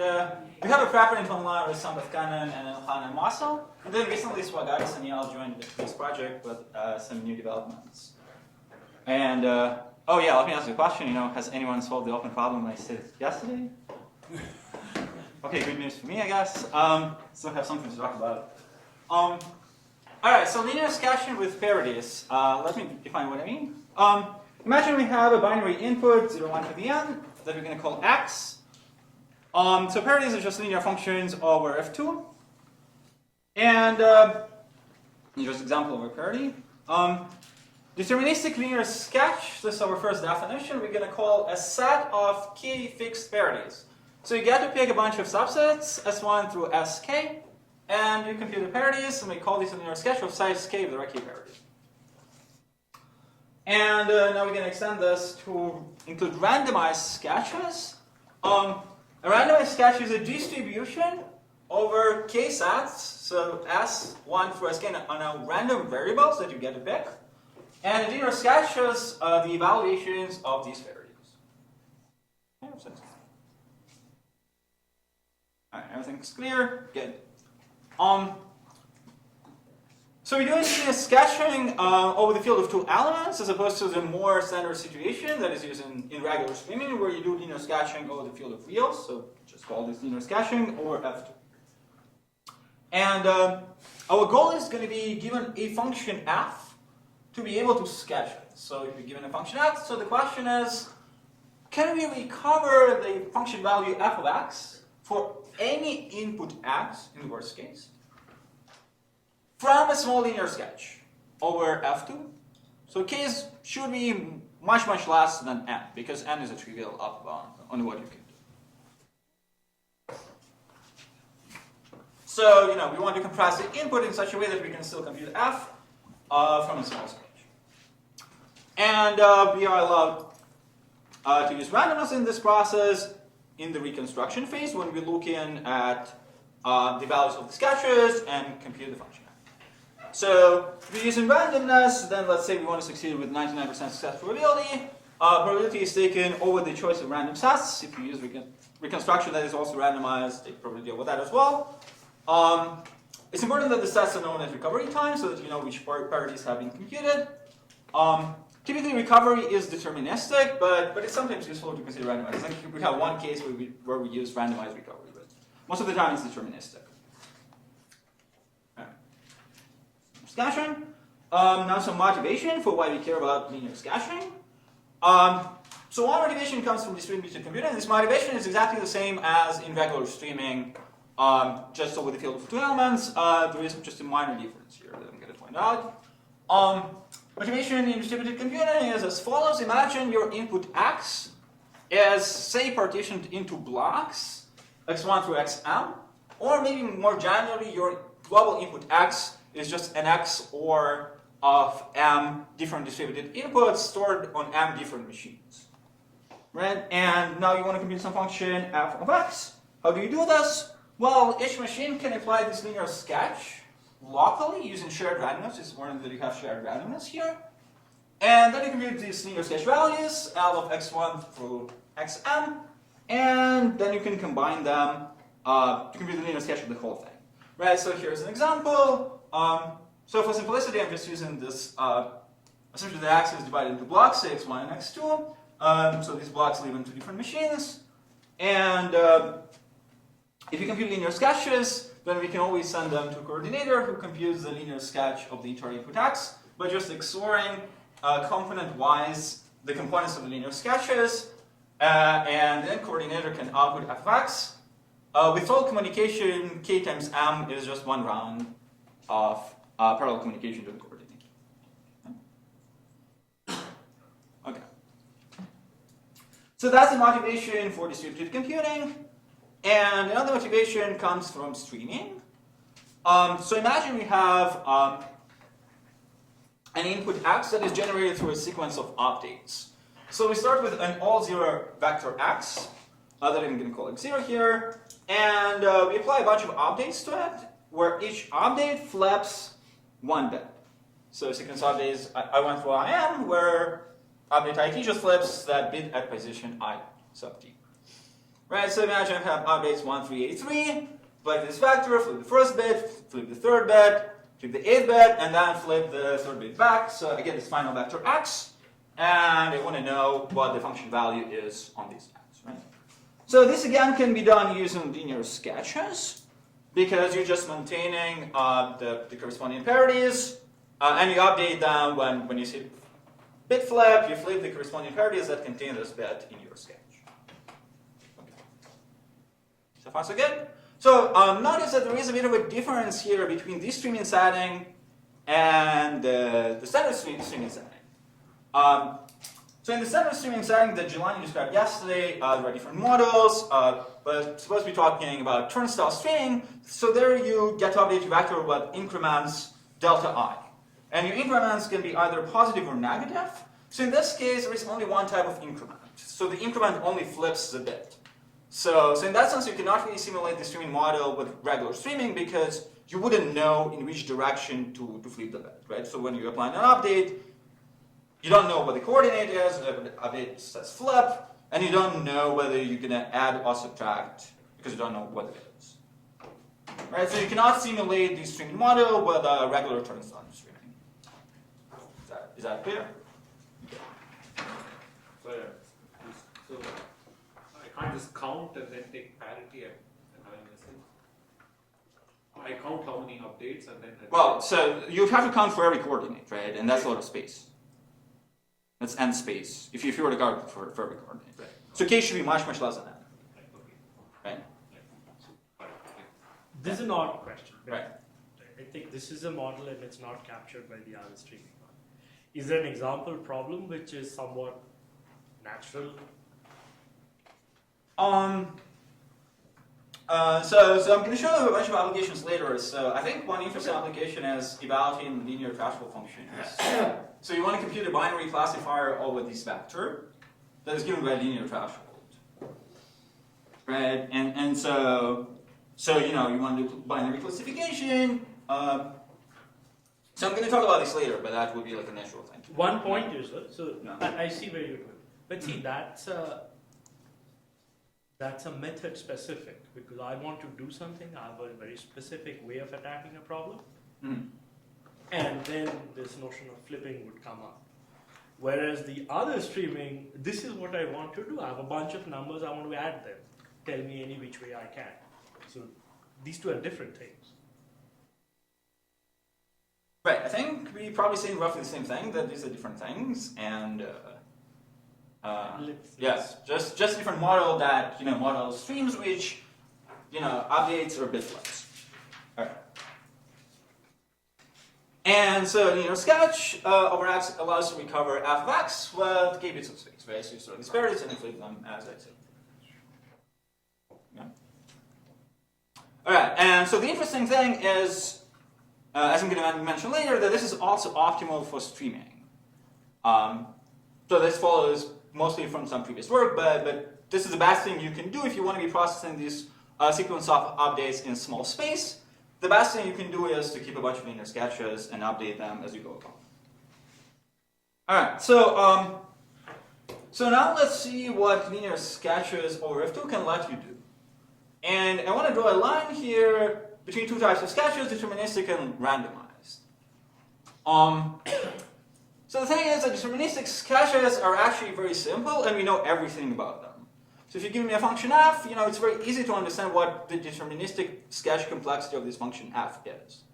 And we have a preprint online with some of Canon and Ilhan and Marcel. And then recently Swagaris and Yal joined this project with some new developments. And oh yeah, let me ask you a question. Has anyone solved the open problem I said yesterday? Okay, good news for me, I guess. Still have something to talk about. All right, so linear sketching with parities. Let me define what I mean. Imagine we have a binary input, 0, 1 to the n, that we're going to call x. So parities are just linear functions over f2. And just example of a parity. Deterministic linear sketch, this is our first definition, we're going to call a set of k fixed parities. So you get to pick a bunch of subsets, S1 through Sk, and you compute the parities, and we call this a linear sketch of size k with the k parity. And now we're going to extend this to include randomized sketches. A randomized sketch is a distribution over k sets, so S1 through Sk are now random variables that you get to pick. And a linear sketch is the evaluations of these parities. Alright, everything's clear? Good. So we're doing linear sketching over the field of two elements as opposed to the more standard situation that is used in regular streaming where you do linear sketching over the field of reals. So just call this linear sketching over F2. And our goal is going to be given a function f to be able to sketch it. So if you're given a function x, so the question is, can we recover the function value f of x for any input x, in the worst case, from a small linear sketch over f2? So case should be much, much less than n, because n is a trivial upper bound on what you can do. So, we want to compress the input in such a way that we can still compute f from a small sketch. And we are allowed to use randomness in this process in the reconstruction phase when we look in at the values of the sketches and compute the function. So if we're using randomness, then let's say we want to succeed with 99% success probability. Probability is taken over the choice of random sets. If you use reconstruction that is also randomized, take probability over that as well. It's important that the sets are known at recovery time so that you know which parities have been computed. Typically, recovery is deterministic, but it's sometimes useful to consider randomized. Like we have one case where we use randomized recovery, but most of the time it's deterministic. Sketching. Now some motivation for why we care about linear sketching. So one motivation comes from distributed computing. This motivation is exactly the same as in regular streaming, just over the field of two elements. There is just a minor difference here that I'm going to point out. Motivation in distributed computing is as follows. Imagine your input x is, say, partitioned into blocks, x1 through xm, or maybe more generally, your global input x is just an XOR of m different distributed inputs stored on m different machines. Right? And now you want to compute some function f of x. How do you do this? Well, each machine can apply this linear sketch locally using shared randomness. It's important that you have shared randomness here. And then you compute these linear sketch values, L of x1 through xm, and then you can combine them to compute the linear sketch of the whole thing. Right, so here's an example. So for simplicity, I'm just using this essentially the x is divided into blocks, say x1 and x2. So these blocks live in two different machines. And if you compute linear sketches, then we can always send them to a coordinator who computes the linear sketch of the entire input x by just XORing component-wise the components of the linear sketches, and then coordinator can output f of x. With all communication, k times m is just one round of parallel communication to the coordinator. Okay. So that's the motivation for distributed computing. And another motivation comes from streaming. So imagine we have an input x that is generated through a sequence of updates. So we start with an all-zero vector x, that I'm going to call x0 here, and we apply a bunch of updates to it, where each update flips one bit. So sequence updates I1 through IM, where update IT just flips that bit at position I sub t. Right, so imagine I have updates 1, 3, 8, 3, flip this vector, flip the first bit, flip the third bit, flip the 8th bit, and then flip the third bit back. So I get this final vector x, and I want to know what the function value is on these x, right? So this again can be done using linear sketches, because you're just maintaining the corresponding parities, and you update them when you see bit flip, you flip the corresponding parities that contain this bit in your sketch. Okay. So far so good? So notice that there is a bit of a difference here between this streaming setting and the standard streaming setting. So in the standard streaming setting that Jelani described yesterday, there are different models, but suppose we're talking about turnstile streaming, so there you get to update your vector with increments delta I. And your increments can be either positive or negative. So in this case, there is only one type of increment. So the increment only flips the bit. So in that sense, you cannot really simulate the streaming model with regular streaming because you wouldn't know in which direction to flip the bit, right? So when you apply an update, you don't know what the coordinate is, the update says flip, and you don't know whether you're going to add or subtract because you don't know what it is. Right? So you cannot simulate the streaming model with a regular turnstile streaming. Is that clear? So I can't just count and then take parity and having a I count how many updates and then... Well, so you have to count for every coordinate, right? And that's a lot of space. That's n space, if you were to count for every coordinate, right? So k should be much, much less than that. Right? This is an odd question. Right. I think this is a model and it's not captured by the other streaming one. Is there an example problem which is somewhat natural? So I'm going to show you a bunch of applications later. So I think one interesting application is evaluating linear threshold functions. So you want to compute a binary classifier over this vector that is given by a linear threshold, right? And so you know you want to do binary classification. So I'm going to talk about this later, but that would be like a natural thing. One point is, so No. I see where you're going. But see, that's a method specific, because I want to do something, I have a very specific way of attacking a problem, and then this notion of flipping would come up. Whereas the other streaming, this is what I want to do, I have a bunch of numbers, I want to add them, tell me any which way I can. So these two are different things. Right, I think we probably saying roughly the same thing, that these are different things, and yes, just a different model that, model streams which, updates or bit flips. All right. And so linear sketch over X allows you to recover f of x with k bits of space, right? So you store these parities and flip them as I said. Yeah. All right, and so the interesting thing is, as I'm going to mention later, that this is also optimal for streaming. So this follows mostly from some previous work, but this is the best thing you can do if you want to be processing this sequence of updates in small space. The best thing you can do is to keep a bunch of linear sketches and update them as you go along. All right, so now let's see what linear sketches over F2 can let you do. And I want to draw a line here between two types of sketches, deterministic and randomized. So the thing is that deterministic sketches are actually very simple, and we know everything about them. So if you give me a function f, it's very easy to understand what the deterministic sketch complexity of this function f is.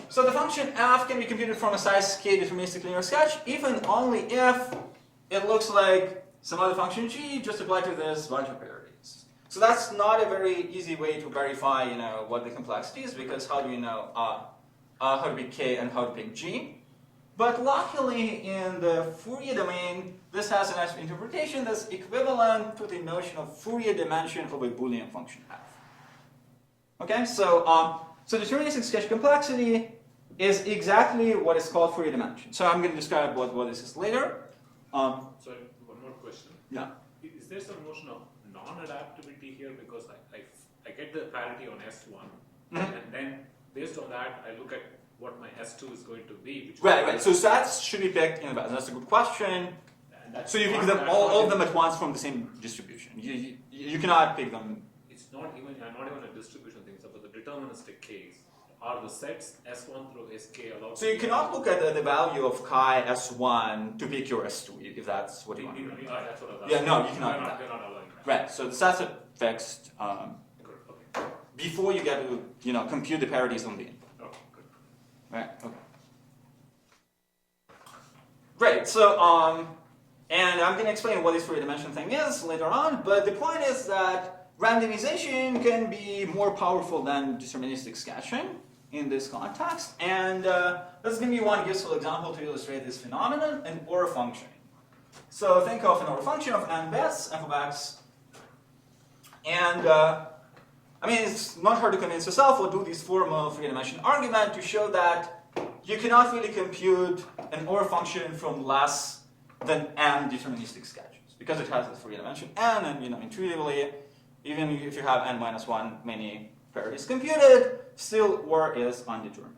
So the function f can be computed from a size k deterministic linear sketch, if and only if it looks like some other function g just applied to this bunch of parities. So that's not a very easy way to verify, what the complexity is, because how do you know how to pick k and how to pick g? But luckily, in the Fourier domain, this has a nice interpretation that's equivalent to the notion of Fourier dimension of a Boolean function f. Okay, so deterministic sketch complexity is exactly what is called Fourier dimension. So I'm going to describe what this is later. Sorry, one more question. Yeah. Is there some notion of non-adaptability here? Because I get the parity on S1, and then based on that, I look at what my S2 is going to be. Right. So that should be picked in advance. That's a good question. And that's So you pick not- them that's all not of them at once from the same distribution. You cannot pick them. It's not even a distribution thing. So for the deterministic case, are the sets S1 through Sk allowed? So you cannot look at the value of chi S1 to pick your S2 if that's what you want to do. That's what I was Yeah, asking. no, you cannot do that. They're not allowing that. Right. So the sets are fixed Good. Okay. before you get to compute the parities on the input. Okay. Good. Right. Okay. Great. So and I'm going to explain what this Fourier dimension thing is later on. But the point is that randomization can be more powerful than deterministic sketching in this context. And let's give you one useful example to illustrate this phenomenon: an OR function. So think of an OR function of n bits, f of x. And I mean, it's not hard to convince yourself. We'll do this formal Fourier dimension argument to show that you cannot really compute an OR function from less than n deterministic sketches because it has this Fourier dimension n, and intuitively, even if you have n minus 1 many parities computed, still OR is undetermined.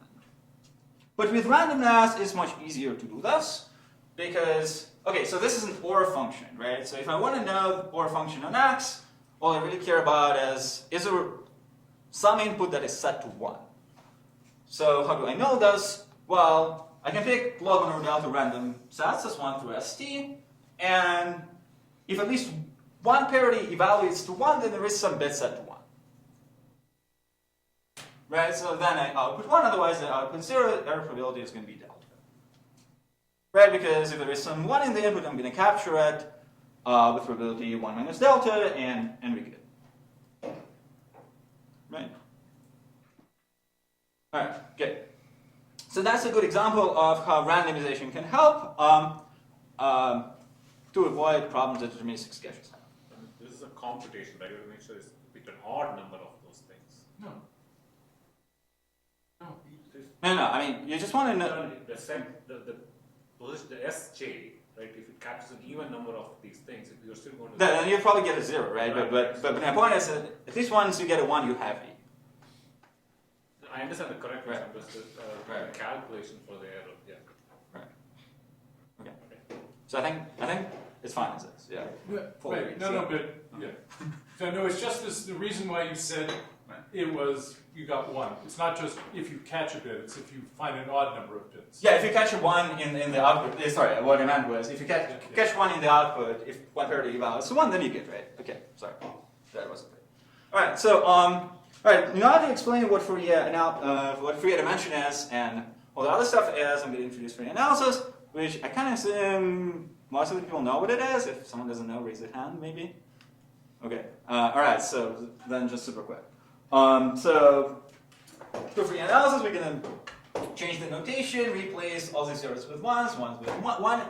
But with randomness, it's much easier to do this because, okay, so this is an OR function, right? So if I want to know OR function on x, all I really care about is there some input that is set to 1? So how do I know this? Well, I can pick log 1 over delta random sets as 1 through st, and if at least one parity evaluates to 1, then there is some bit set to 1. Right, so then I output 1, otherwise I output 0, error probability is going to be delta. Right, because if there is some 1 in the input, I'm going to capture it with probability 1 minus delta, and we get it. Right. All right, good. So that's a good example of how randomization can help to avoid problems that deterministic sketches have. This is a computation, right? You have to make sure it's pick an odd number of those things. No. No, I mean, you just want to know. The set, the position, the Sj, right? If it captures an even number of these things, you're still going to. Then you'll probably get a 0, right? But my point is that at least once you get a 1, you have E. I understand the correctness. Right. I'm just Right. the calculation for the error. Yeah. Right. Okay. So I think it's fine as is. Yeah. Wait, no, but yeah. So no, it's just this. The reason why you said it was you got 1. It's not just if you catch a bit. It's if you find an odd number of bits. Yeah, if you catch a 1 in the output, sorry, what I meant was if you catch 1 in the output, if one parity evaluates to 1, then you get right. Okay, sorry, that wasn't right. All right, so all right, now to explain what Fourier dimension is and all the other stuff is, I'm going to introduce Fourier analysis, which I kind of assume most of the people know what it is. If someone doesn't know, raise their hand, maybe. Okay. All right. So then, just super quick. So for Fourier analysis, we're going to change the notation, replace all these zeros with ones with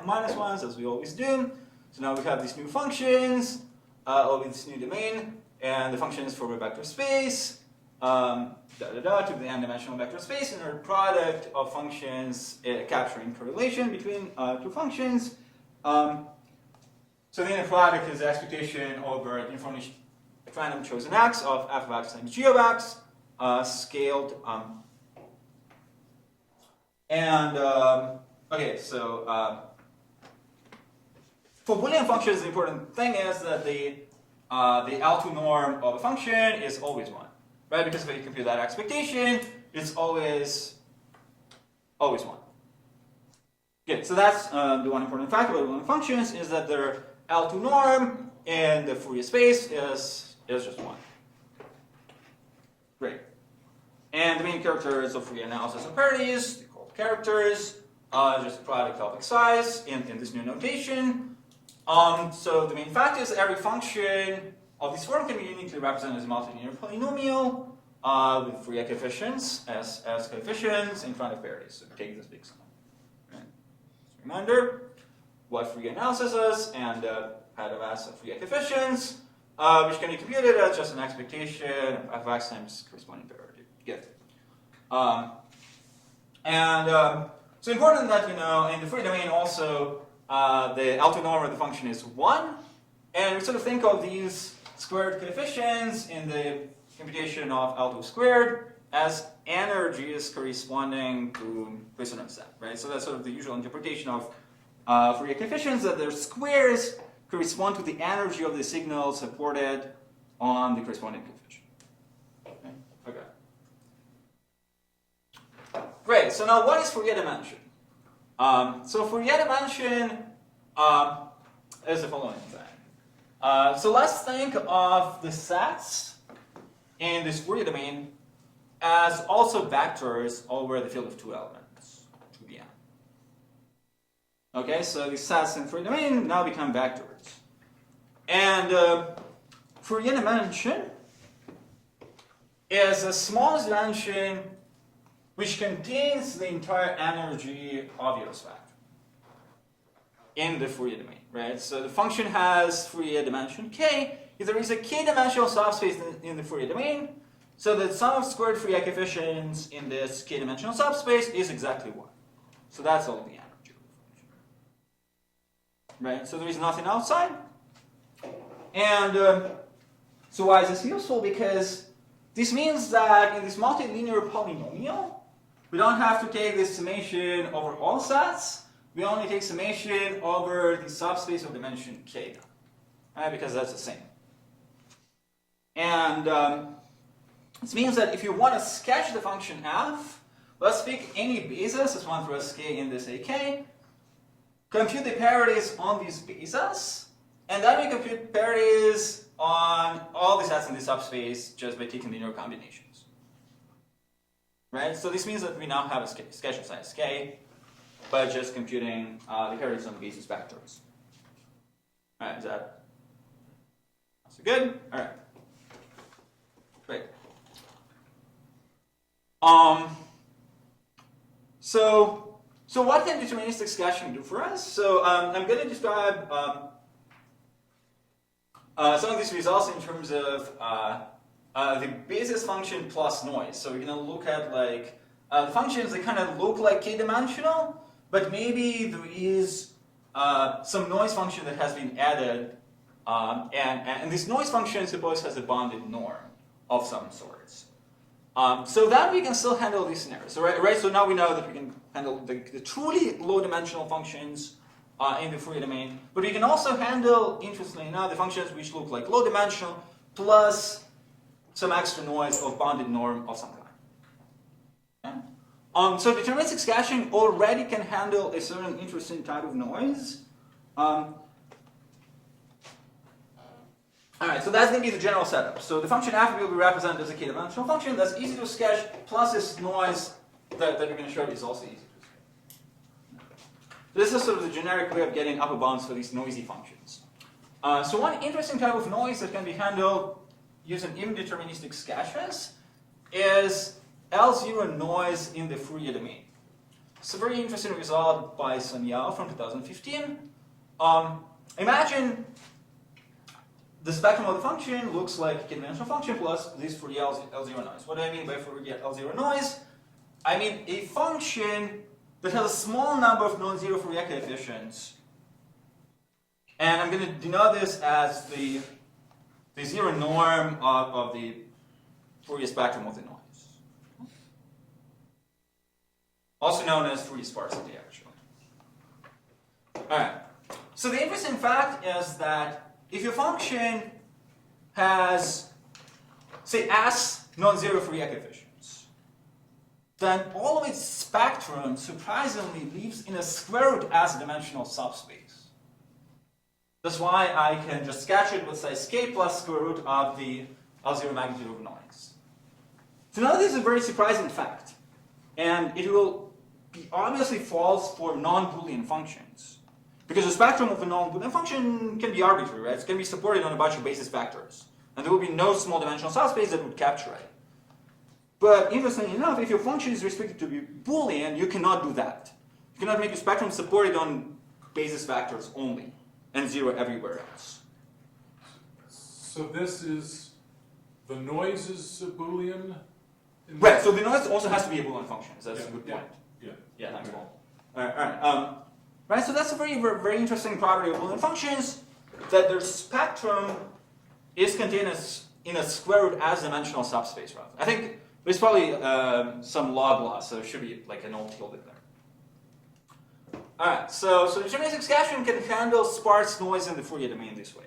minus ones, as we always do. So now we have these new functions, all with this new domain, and the function is for a vector space. To the n-dimensional vector space, and our product of functions capturing correlation between two functions. So the inner product is the expectation over the information at random chosen x of f of x times g of x, scaled. Okay, so for Boolean functions, the important thing is that the L2 norm of a function is always 1. Right, because if you compute that expectation, it's always 1. Okay, so that's the one important fact about Boolean functions is that their L2 norm in the Fourier space is just 1. Great. And the main characters of Fourier analysis of parities, they're called characters, just a product of xi's in this new notation. So the main fact is that every function of this form can be uniquely represented as a multilinear polynomial with Fourier coefficients as coefficients in front of parities. So take this big sum. Right? Just a reminder what Fourier analysis is and head of S of Fourier coefficients, which can be computed as just an expectation of x times corresponding parity. Good. So important that in the Fourier domain also the L2 norm of the function is 1, and we sort of think of these squared coefficients in the computation of L2 squared as energies corresponding to Poisson set, right? So that's sort of the usual interpretation of Fourier coefficients, that their squares correspond to the energy of the signal supported on the corresponding coefficient. Okay. Great. So now, what is Fourier dimension? So Fourier dimension is the following thing. So let's think of the sets in this Fourier domain as also vectors over the field of two elements, to the n. Okay, so the sets in Fourier domain now become vectors. And Fourier dimension is the smallest dimension which contains the entire energy of your spectrum in the Fourier domain, right? So the function has Fourier dimension k. If there is a k-dimensional subspace in the Fourier domain, so the sum of squared Fourier coefficients in this k-dimensional subspace is exactly 1. So that's all the energy of the function. Right? So there is nothing outside. And so why is this useful? Because this means that in this multilinear polynomial, we don't have to take this summation over all sets. We only take summation over the subspace of dimension k, right? Because that's the same. And this means that if you want to sketch the function f, let's pick any basis as 1 through sk in this ak, compute the parities on these bases, and then we compute parities on all the sets in the subspace just by taking linear combinations. Right? So this means that we now have a sketch of size k by just computing the parities on the basis vectors. All right, is that so good? All right. Great. So what can deterministic sketching do for us? So I'm going to describe some of these results in terms of the basis function plus noise. So we're going to look at like the functions that kind of look like k-dimensional, but maybe there is some noise function that has been added, and this noise function, suppose, has a bounded norm of some sorts. So that we can still handle these scenarios. So, right? So now we know that we can handle the truly low-dimensional functions in the Fourier domain, but we can also handle, interestingly enough, the functions which look like low-dimensional plus some extra noise of bounded norm of some kind. Okay? So deterministic sketching already can handle a certain interesting type of noise. Alright, so that's going to be the general setup. So the function f will be represented as a k-dimensional function. That's easy to sketch, plus this noise that we're going to show is also easy to sketch. This is sort of the generic way of getting upper bounds for these noisy functions. So one interesting type of noise that can be handled using indeterministic sketches is L0 noise in the Fourier domain. It's a very interesting result by Sun Yao from 2015. Imagine the spectrum of the function looks like a k-dimensional function plus this Fourier L0 noise. What do I mean by Fourier L0 noise? I mean a function that has a small number of non-zero Fourier coefficients. And I'm going to denote this as the zero norm of the Fourier spectrum of the noise. Also known as Fourier sparsity, actually. Alright. So the interesting fact is that if your function has, say, S non-zero Fourier coefficients, then all of its spectrum surprisingly lives in a square root S-dimensional subspace. That's why I can just sketch it with size k plus square root of the L0 magnitude of noise. So now this is a very surprising fact, and it will be obviously false for non-Boolean functions. Because the spectrum of a non-Boolean function can be arbitrary, right? It can be supported on a bunch of basis vectors. And there will be no small dimensional subspace that would capture it. But interestingly enough, if your function is restricted to be Boolean, you cannot do that. You cannot make your spectrum supported on basis vectors only, and zero everywhere else. So this is, the noise is a Boolean? Right, so the noise also has to be a Boolean function. So that's a good point. Yeah. Thank you. All right. Right, so that's a very, very, very interesting property of Boolean functions, that their spectrum is contained in a square root S-dimensional subspace. Rather, I think there's probably some log loss, so it should be like an old tilde there. Alright, so deterministic sketching can handle sparse noise in the Fourier domain this way.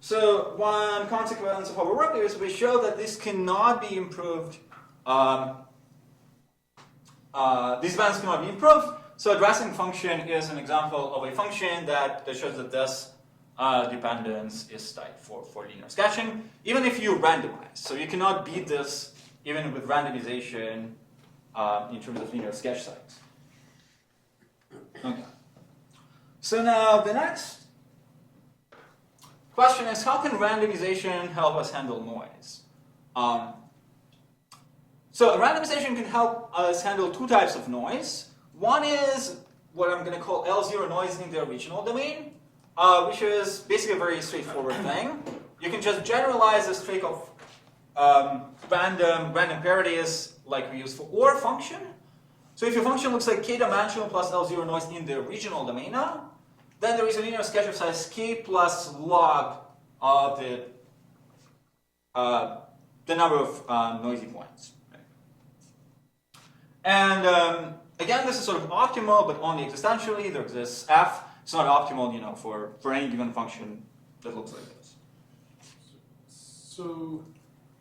So one consequence of our work is we show that this cannot be improved. These values cannot be improved. So addressing function is an example of a function that shows that this dependence is tight for linear sketching, even if you randomize. So you cannot beat this even with randomization in terms of linear sketch size. Okay. So now the next question is, how can randomization help us handle noise? So randomization can help us handle two types of noise. One is what I'm going to call L0 noise in the original domain, which is basically a very straightforward thing. You can just generalize this trick of random parities like we use for OR function. So if your function looks like k-dimensional plus L0 noise in the original domain now, then there is a linear sketch of size k plus log of the number of noisy points. Right? And again, this is sort of optimal, but only existentially. There exists f. It's not optimal, for any given function that looks like this. So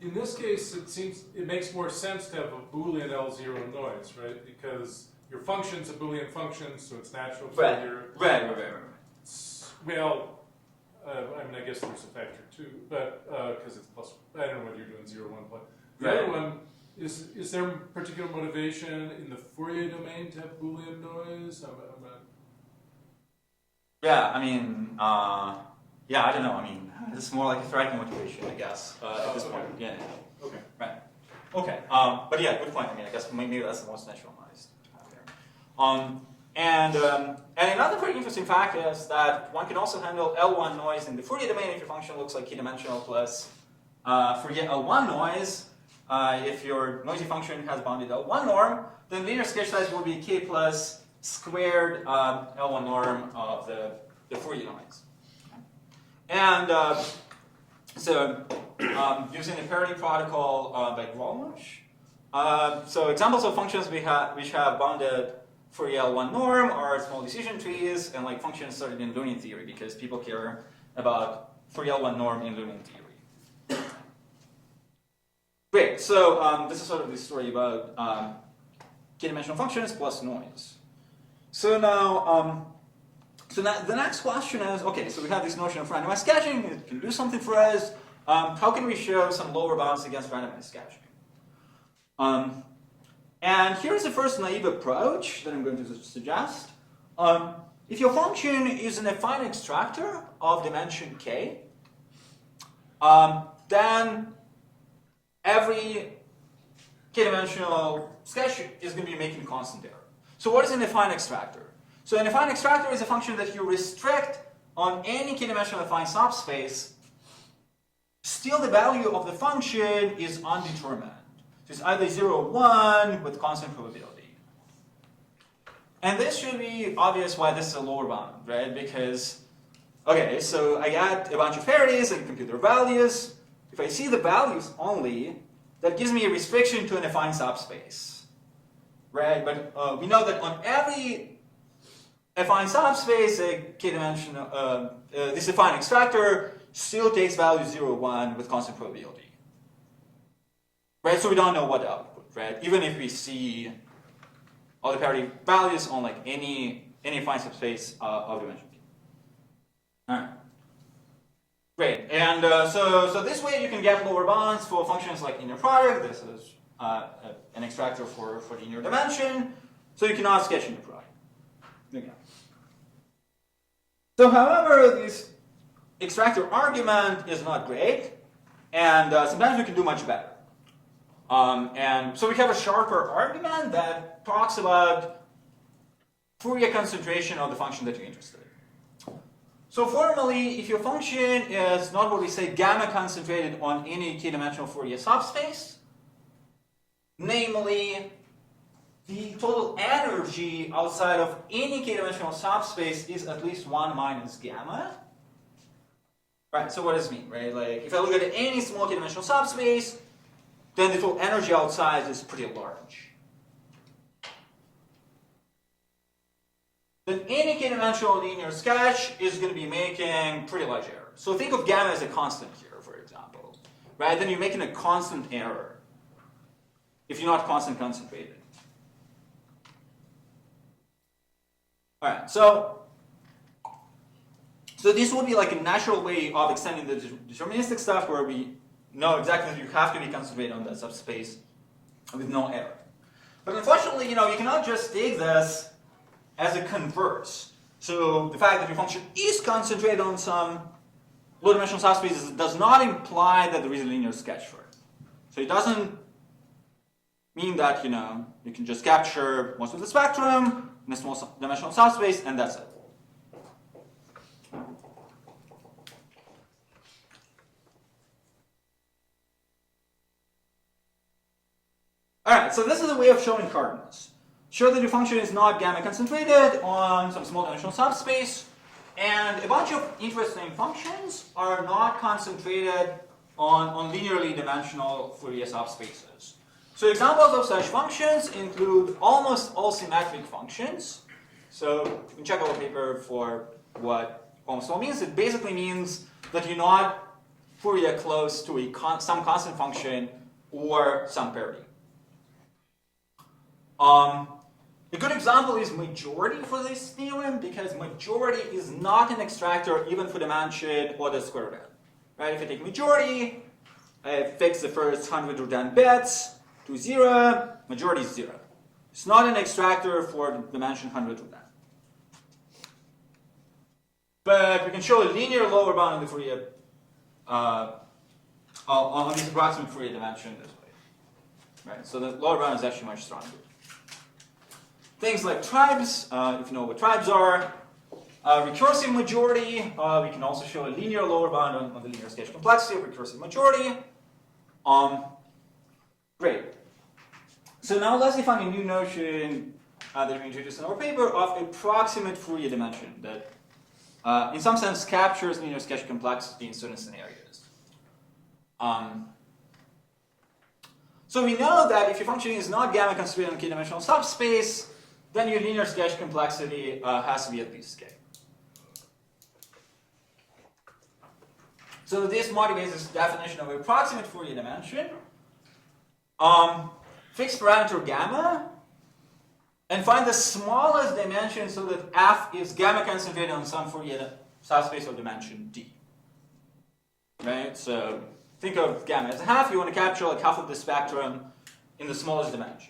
in this case, it makes more sense to have a Boolean L0 noise, right? Because your function's a Boolean function, so it's natural for your... Right. Well, I guess there's a factor too, but because it's plus, I don't know whether you're doing 0, 1, plus. The other one, is there particular motivation in the Fourier domain to have Boolean noise? Yeah, I don't know. It's more like a theoretical motivation, I guess, at this point. Yeah. Okay. Right. Okay. But yeah, good point. I guess maybe that's the most naturalized here. And another very interesting fact is that one can also handle L1 noise in the Fourier domain if your function looks like k-dimensional plus Fourier L1 noise. If your noisy function has bounded L1 norm, then linear sketch size will be k plus squared L1 norm of the Fourier noise. And so using the parity protocol by Gromov. So examples of functions which have bounded Fourier L1 norm are small decision trees and like functions started in Lunian theory because people care about Fourier L1 norm in Lunian theory. Great, so this is sort of the story about k-dimensional functions plus noise. So now, the next question is, okay, so we have this notion of randomized sketching, it can do something for us. How can we show some lower bounds against randomized sketching? And here's the first naive approach that I'm going to suggest. If your function is an affine extractor of dimension k, then every k-dimensional sketch is going to be making constant error. So what is an affine extractor? So an affine extractor is a function that you restrict on any k-dimensional affine subspace. Still the value of the function is undetermined. So it's either 0 or 1 with constant probability. And this should be obvious why this is a lower bound, right? Because, okay, so I got a bunch of parities, I can compute their values. If I see the values only, that gives me a restriction to an affine subspace, right? But we know that on every affine subspace, a k-dimensional, this affine extractor still takes value 0, 1 with constant probability. Right, so we don't know what the output, right? Even if we see all the parity values on like any affine subspace of dimension k. All right. Great, and so this way you can get lower bounds for functions like linear product. This is an extractor for linear dimension, so you cannot sketch linear product. Okay. So, however, this extractor argument is not great, and sometimes we can do much better. And so we have a sharper argument that talks about Fourier concentration of the function that you're interested in. So formally, if your function is not what we say gamma concentrated on any k-dimensional Fourier subspace, namely the total energy outside of any k-dimensional subspace is at least 1 minus gamma. Right, so what does this mean, right? Like if I look at any small k-dimensional subspace, then the total energy outside is pretty large. then any k-dimensional linear sketch is going to be making pretty large error. So think of gamma as a constant here, for example. Right? Then you're making a constant error if you're not constant concentrated. All right, so this would be like a natural way of extending the deterministic stuff where we know exactly that you have to be concentrated on that subspace with no error. But unfortunately, you cannot just take this as a converse. So the fact that your function is concentrated on some low-dimensional subspace does not imply that there is a linear sketch for it. So it doesn't mean that, you can just capture most of the spectrum in a small dimensional subspace, and that's it. Alright, so this is a way of showing cardinals. Show that your function is not gamma concentrated on some small dimensional subspace, and a bunch of interesting functions are not concentrated on linearly dimensional Fourier subspaces. So examples of such functions include almost all symmetric functions. So you can check out the paper for what almost all means. It basically means that you're not Fourier close to some constant function or some parity. A good example is majority for this theorem, because majority is not an extractor even for dimension or the square root n. Right? If I take majority, I fix the first 110 bits to 0, majority is 0. It's not an extractor for dimension 110. But we can show a linear lower bound on the Fourier, on this approximate Fourier dimension this way. Right? So the lower bound is actually much stronger. Things like tribes, if you know what tribes are, recursive majority, we can also show a linear lower bound on the linear sketch complexity of recursive majority. Great. So now let's define a new notion that we introduced in our paper of approximate Fourier dimension that, in some sense, captures linear sketch complexity in certain scenarios. So we know that if your function is not gamma concentrated on a k-dimensional subspace, then your linear sketch complexity has to be at least k. So this motivates this definition of approximate Fourier dimension. Fix parameter gamma and find the smallest dimension so that f is gamma concentrated on some Fourier subspace of dimension d. Right? So think of gamma as a half. You want to capture like half of the spectrum in the smallest dimension.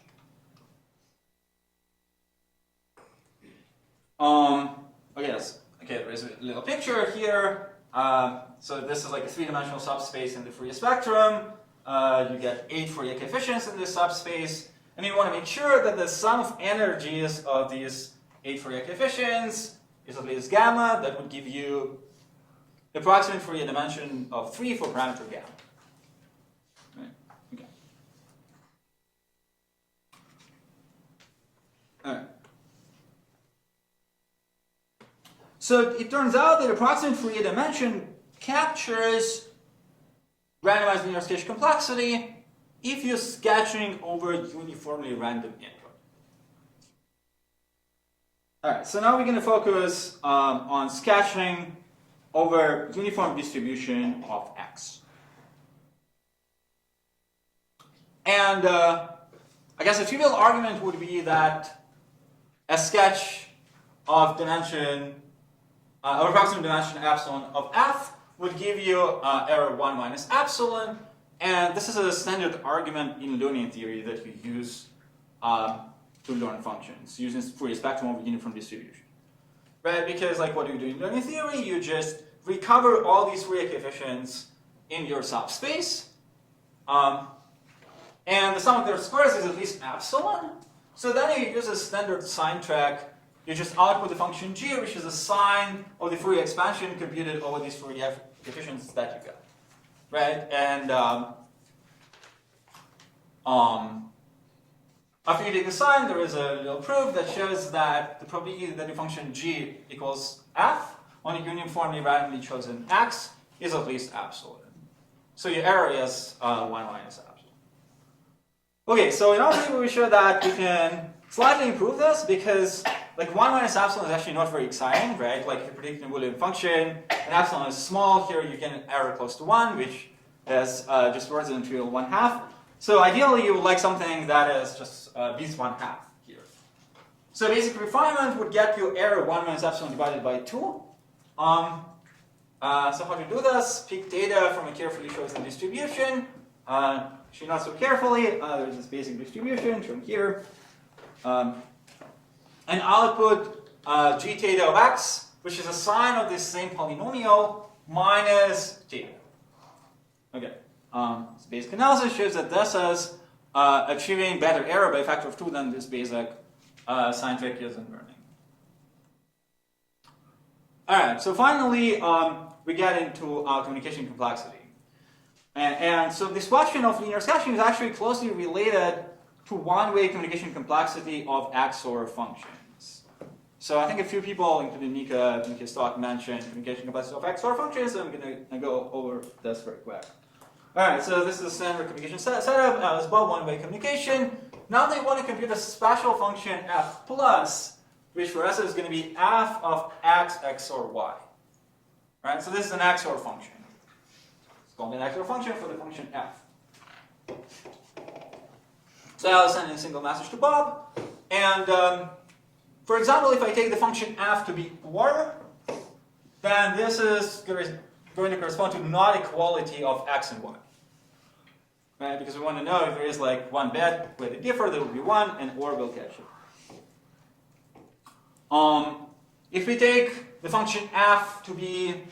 Okay, there is a little picture here. So this is like a three-dimensional subspace in the Fourier spectrum. You get 8 Fourier coefficients in this subspace, and you want to make sure that the sum of energies of these 8 Fourier coefficients is at least gamma. That would give you the approximate Fourier dimension of 3 for parameter gamma. Right? Okay. All right. So it turns out that approximate Fourier dimension captures randomized linear sketch complexity if you're sketching over uniformly random input. Alright, so now we're going to focus on sketching over uniform distribution of x. And I guess a trivial argument would be that a sketch of dimension of approximate dimension epsilon of f would give you error 1 minus epsilon, and this is a standard argument in learning theory that you use to learn functions, using Fourier spectrum over uniform distribution. Right? Because like what do you do in learning theory? You just recover all these Fourier coefficients in your subspace, and the sum of their squares is at least epsilon. So then you use a standard sign track. You just output the function g, which is a sine of the Fourier expansion computed over these Fourier coefficients that you got, right? And after you take the sine, there is a little proof that shows that the probability that the function g equals f on a uniformly randomly chosen x is at least epsilon. So your error is 1 minus epsilon. Okay, so in our paper we show that we can slightly improve this because like 1 minus epsilon is actually not very exciting, right? Like if you're predicting a Boolean function, and epsilon is small, here you get an error close to 1, which is just worse than trivial 1/2. So ideally, you would like something that is just this 1/2 here. So basic refinement would get you error 1 minus epsilon divided by 2. So how to do this? Pick data from a carefully chosen distribution. Actually, not so carefully. There's this basic distribution from here. And output g theta of x, which is a sign of this same polynomial, minus theta. Okay. This basic analysis shows that this is achieving better error by a factor of 2 than this basic sign trick is in learning. Alright, so finally, we get into communication complexity. And so this question of linear sketching is actually closely related to one-way communication complexity of XOR functions. So I think a few people, including Nika in his talk, mentioned communication complexity of XOR functions, so I'm going to go over this very quick. Alright, so this is a standard communication setup. It's about one-way communication. Now they want to compute a special function f plus, which for us is going to be f of x XOR y. Right? So this is an XOR function. It's called an XOR function for the function f. So I'll send in a single message to Bob. And for example, if I take the function f to be OR, then this is going to correspond to not equality of x and y. Right? Because we want to know if there is like one bit where they differ, there will be 1, and OR will catch it. If we take the function f to be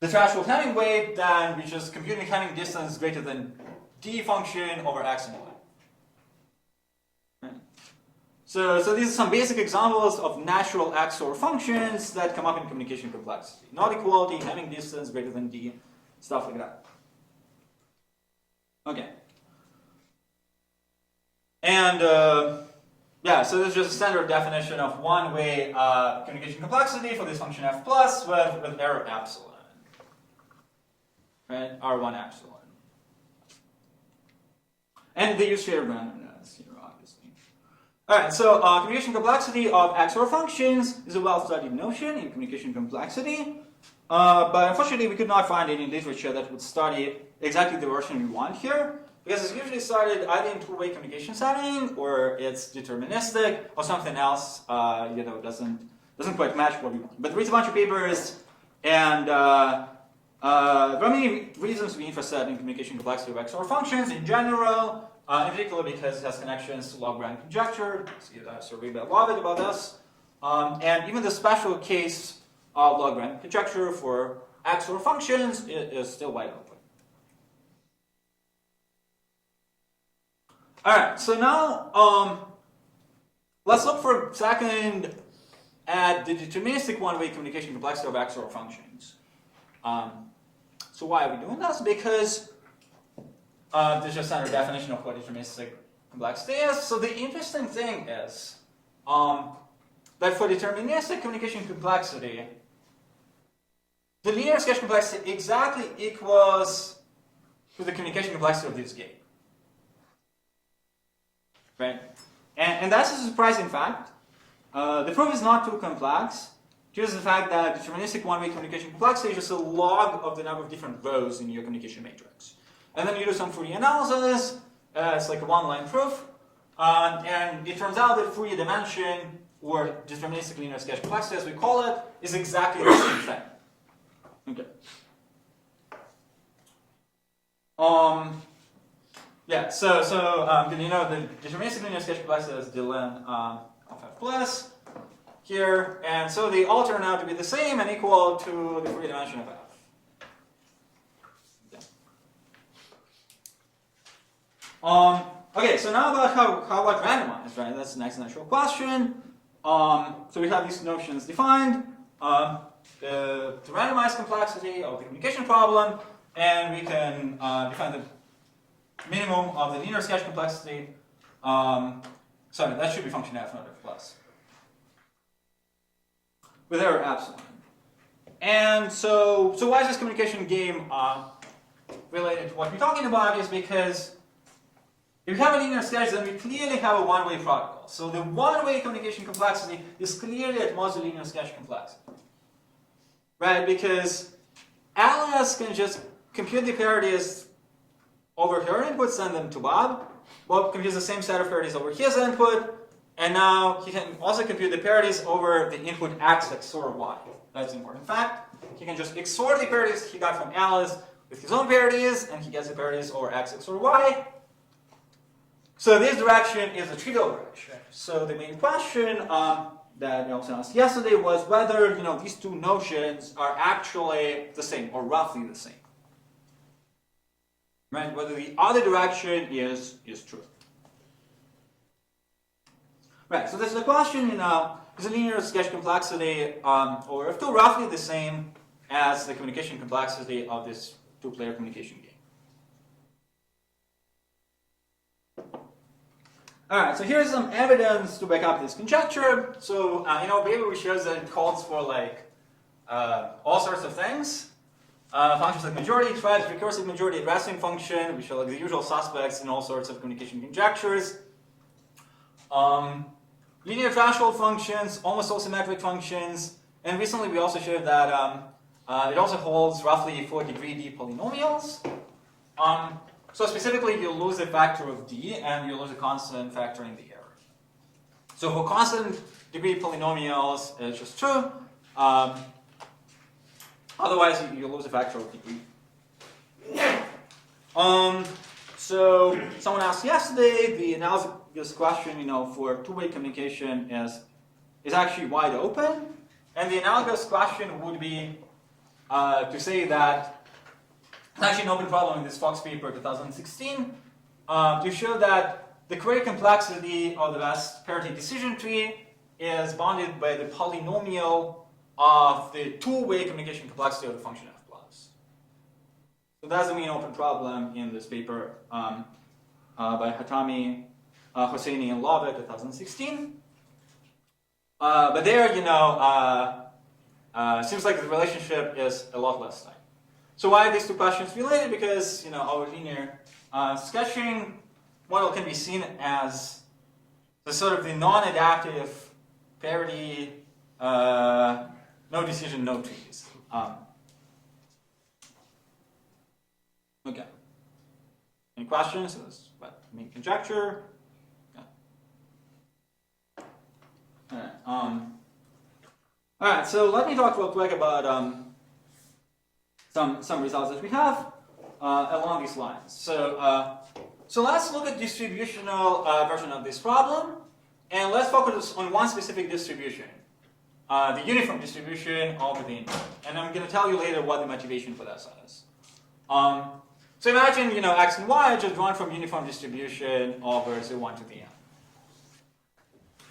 the threshold Hamming weight, then we just computing Hamming distance greater than d function over x and y. Right? So these are some basic examples of natural XOR functions that come up in communication complexity. Not equality, Hamming distance greater than d, stuff like that. Okay. And yeah, so this is just a standard definition of one-way communication complexity for this function f plus with error epsilon. Right? R1 epsilon. And they use shared randomness here, obviously. Alright, so communication complexity of XOR functions is a well-studied notion in communication complexity. But unfortunately, we could not find any literature that would study exactly the version we want here. Because it's usually studied either in two-way communication setting, or it's deterministic, or something else, doesn't quite match what we want. But read a bunch of papers, and there are many reasons to be interested in communication complexity of XOR functions in general, in particular because it has connections to Lagrange conjecture. So read a lot about this. And even the special case of Lagrange conjecture for XOR functions is still wide open. Alright, so now let's look for a second at the deterministic one-way communication complexity of XOR functions. So why are we doing this? Because there's just standard definition of what deterministic complexity is. So the interesting thing is that for deterministic communication complexity, the linear sketch complexity exactly equals to the communication complexity of this game. Right? And that's a surprising fact. The proof is not too complex. Just the fact that deterministic one-way communication complexity is just a log of the number of different rows in your communication matrix. And then you do some Fourier analysis. It's like a one-line proof. And it turns out that Fourier dimension, or deterministic linear sketch complexity as we call it, is exactly the same thing. Okay. Yeah, so you know the deterministic linear sketch complexity is dln of f plus here, and so they all turn out to be the same and equal to the Fourier dimension of f. Okay. Okay, so now about how about randomize, right? That's the next natural question. So we have these notions defined. The randomized complexity of the communication problem, and we can define the minimum of the linear sketch complexity. Sorry, that should be function f, not f plus. With error epsilon. And so why is this communication game related to what we're talking about? Is because If you have a linear sketch, then we clearly have a one-way protocol. So the one-way communication complexity is clearly at most the linear sketch complexity. Right? Because Alice can just compute the parities over her input, send them to Bob. Bob computes the same set of parities over his input, and now he can also compute the parities over the input x XOR y. That's an important fact. He can just XOR the parities he got from Alice with his own parities, and he gets the parities over x XOR y. So this direction is a trivial direction. So the main question that we also asked yesterday was whether these two notions are actually the same or roughly the same. Right? Whether the other direction is true. Right, so this is the question, is the linear sketch complexity over F2 roughly the same as the communication complexity of this two-player communication game? Alright, so here's some evidence to back up this conjecture. So, paper we shows that it calls for all sorts of things. Functions like majority threads, recursive majority addressing function, we show the usual suspects in all sorts of communication conjectures. Linear threshold functions, almost all symmetric functions, and recently we also showed that it also holds roughly for degree d polynomials. So specifically, you lose a factor of d, and you lose a constant factoring the error. So for constant degree polynomials, it's just true. Otherwise, you lose a factor of degree. So someone asked yesterday, the analogous question, for two-way communication is actually wide open, and the analogous question would be to say that it's actually an open problem in this Fox paper 2016 to show that the query complexity of the best parity decision tree is bounded by the polynomial of the two-way communication complexity of the function f plus. So that's the main open problem in this paper by Hatami, Hosseini, and Lovett 2016. But there, seems like the relationship is a lot less tight. So why are these two questions related? Because our linear sketching model can be seen as the sort of the non-adaptive parity, no decision, no trees. Okay. Any questions? So this is what main conjecture. Yeah. All right. So let me talk real quick about some results that we have along these lines. So let's look at distributional version of this problem, and let's focus on one specific distribution, the uniform distribution over the input. And I'm going to tell you later what the motivation for that is. So imagine x and y are just drawn from uniform distribution over say 1 to the n.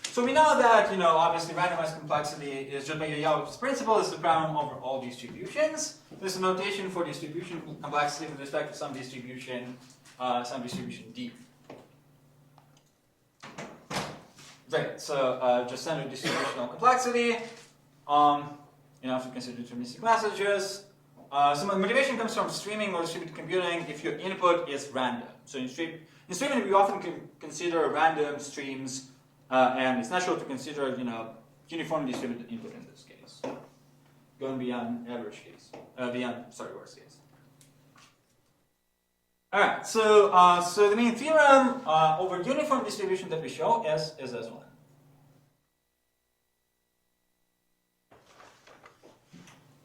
So we know that obviously randomized complexity is just by Yalop's principle is the problem over all distributions. This is notation for distribution complexity with respect to some distribution d. Right. So just standard distributional complexity. You have to consider deterministic messages. So motivation comes from streaming or distributed computing if your input is random. So in streaming, we often consider random streams, and it's natural to consider uniform distributed input in this case, going beyond average case, worst case. All right. So the main theorem over uniform distribution that we show is this one.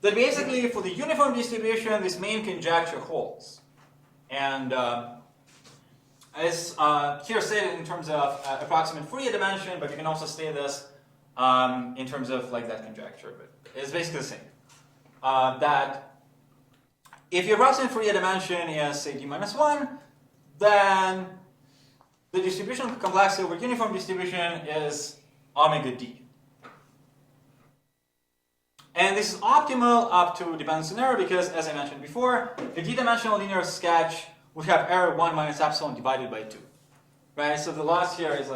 That basically, for the uniform distribution, this main conjecture holds. And it's here stated in terms of approximate Fourier dimension, but you can also state this in terms of that conjecture. But it's basically the same. That if your approximate Fourier dimension is, say, d minus 1, then the distribution complexity over uniform distribution is omega d. And this is optimal up to dependence on error because, as I mentioned before, the d-dimensional linear sketch would have error 1 minus epsilon divided by 2. Right? So the loss here is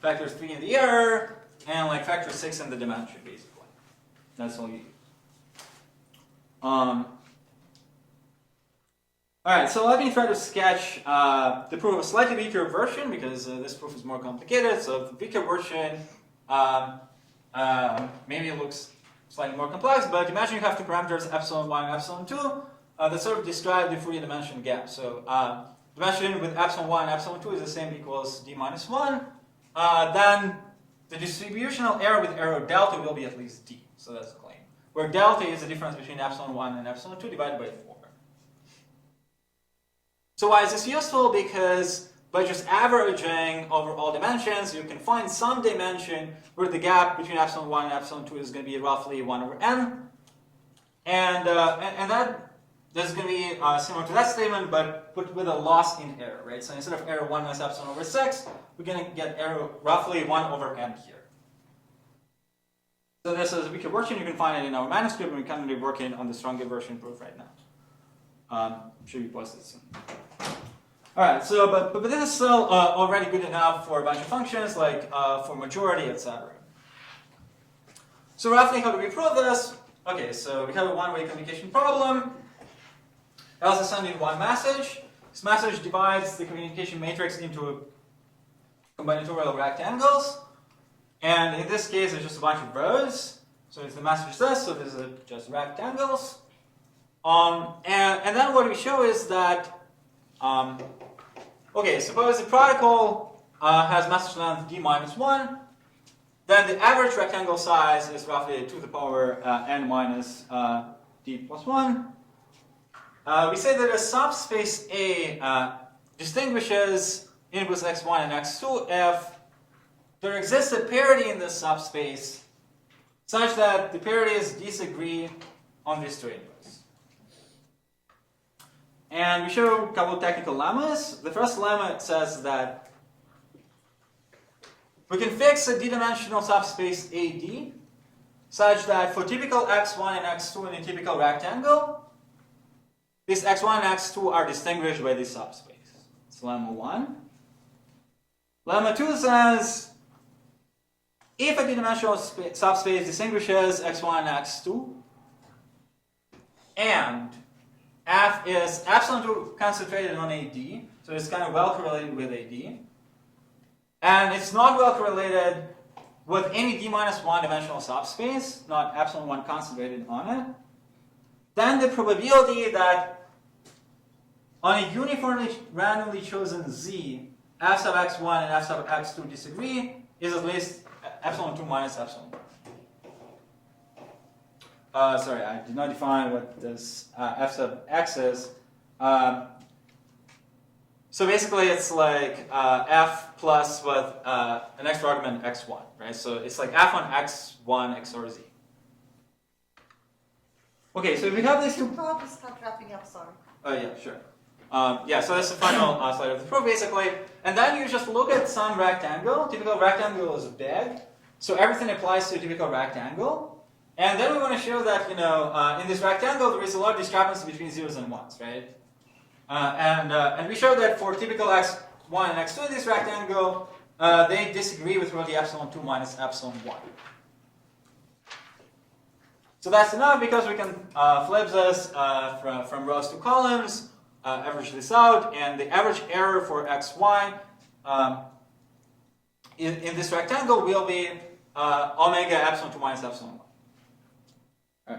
factor 3 in the error and factor 6 in the dimension, basically. That's all you use. All right, so let me try to sketch the proof of a slightly weaker version, because this proof is more complicated. So the weaker version maybe looks slightly more complex, but imagine you have two parameters, epsilon 1 and epsilon 2, that sort of describe the Fourier dimension gap. So dimension with epsilon 1 and epsilon 2 is the same, equals d minus 1. Then the distributional error with error delta will be at least d. So that's the claim. Where delta is the difference between epsilon 1 and epsilon 2 divided by 4. So why is this useful? Because by just averaging over all dimensions, you can find some dimension where the gap between epsilon 1 and epsilon 2 is going to be roughly 1 over n. And that's going to be similar to that statement, but put with a loss in error, right? So instead of error 1 minus epsilon over 6, we're going to get error roughly 1 over n here. So this is a weaker version. You can find it in our manuscript, and we're currently working on the stronger version proof right now. Should be posted soon. All right, so but this is still already good enough for a bunch of functions, like for majority, etc. So roughly, how do we prove this? Okay, so we have a one-way communication problem. Else is sending one message. This message divides the communication matrix into combinatorial rectangles. And in this case, it's just a bunch of rows. So it's the message this, so this is just rectangles. And then what we show is that, okay, suppose the protocol has message length d minus 1, then the average rectangle size is roughly to the power n minus d plus 1. We say that a subspace A distinguishes inputs x1 and x2 if there exists a parity in this subspace such that the parities disagree on these two inputs. And we show a couple of technical lemmas. The first lemma says that we can fix a d-dimensional subspace AD such that for typical x1 and x2 in a typical rectangle, these x1 and x2 are distinguished by this subspace. It's lemma 1. Lemma 2 says if a d-dimensional subspace distinguishes x1 and x2, and F is epsilon 2 concentrated on AD, so it's kind of well correlated with AD. And it's not well correlated with any d minus 1 dimensional subspace, not epsilon 1 concentrated on it. Then the probability that on a uniformly randomly chosen Z, f sub x1 and f sub x2 disagree is at least epsilon 2 minus epsilon 1. Sorry, I did not define what this f sub x is. So basically it's like f plus with an extra argument x1, right? So it's like f on x1 XOR z. Okay, so if we have these two... Probably stop wrapping up, sorry. Oh yeah, sure. Yeah, so that's the final slide of the proof basically. And then you just look at some rectangle. Typical rectangle is big. So everything applies to a typical rectangle. And then we want to show that, you know, in this rectangle there is a lot of discrepancy between zeros and ones, right? And we show that for typical x1 and x2 in this rectangle, they disagree with really epsilon 2 minus epsilon 1. So that's enough because we can flip this from rows to columns, average this out, and the average error for xy in this rectangle will be omega epsilon 2 minus epsilon 1. All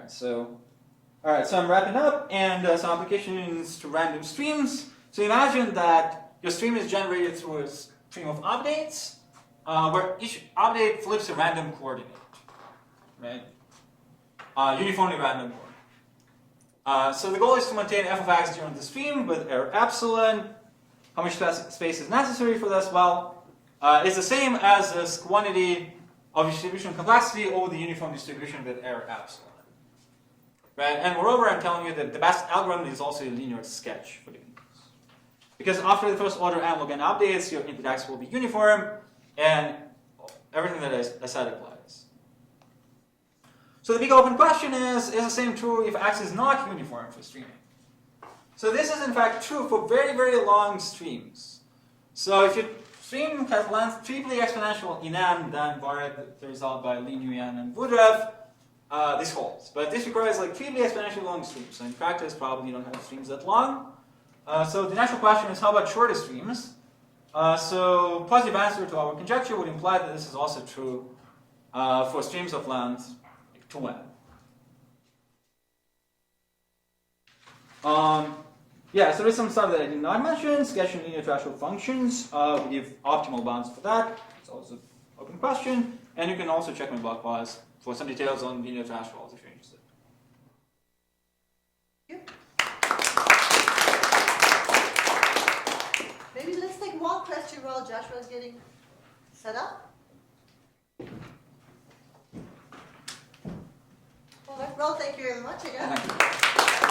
right, so I'm wrapping up, and some applications to random streams. So imagine that your stream is generated through a stream of updates, where each update flips a random coordinate, right? Uniformly random coordinate. So the goal is to maintain f of x during the stream with error epsilon. How much space is necessary for this? Well, it's the same as this quantity of distribution complexity over the uniform distribution with error epsilon. Right? And moreover, I'm telling you that the best algorithm is also a linear sketch for the inputs. Because after the first order n log n updates, your input x will be uniform, and everything that I said applies. So the big open question is the same true if x is not uniform for streaming? So this is in fact true for very, very long streams. So if your stream has length triply exponential in n, then varied the result by Li, Nguyen, and Woodruff, this holds. But this requires like triply exponentially long streams. So in practice, probably you don't have streams that long. So the natural question is, how about shorter streams? So positive answer to our conjecture would imply that this is also true for streams of length like 2n. Yeah, so there's some stuff that I did not mention. Sketching linear threshold functions. We give optimal bounds for that. It's also an open question. And you can also check my blog post for some details on linear thresholds if you're interested. Maybe let's take one question while Joshua's getting set up. All right, well, thank you very much again. Thank you.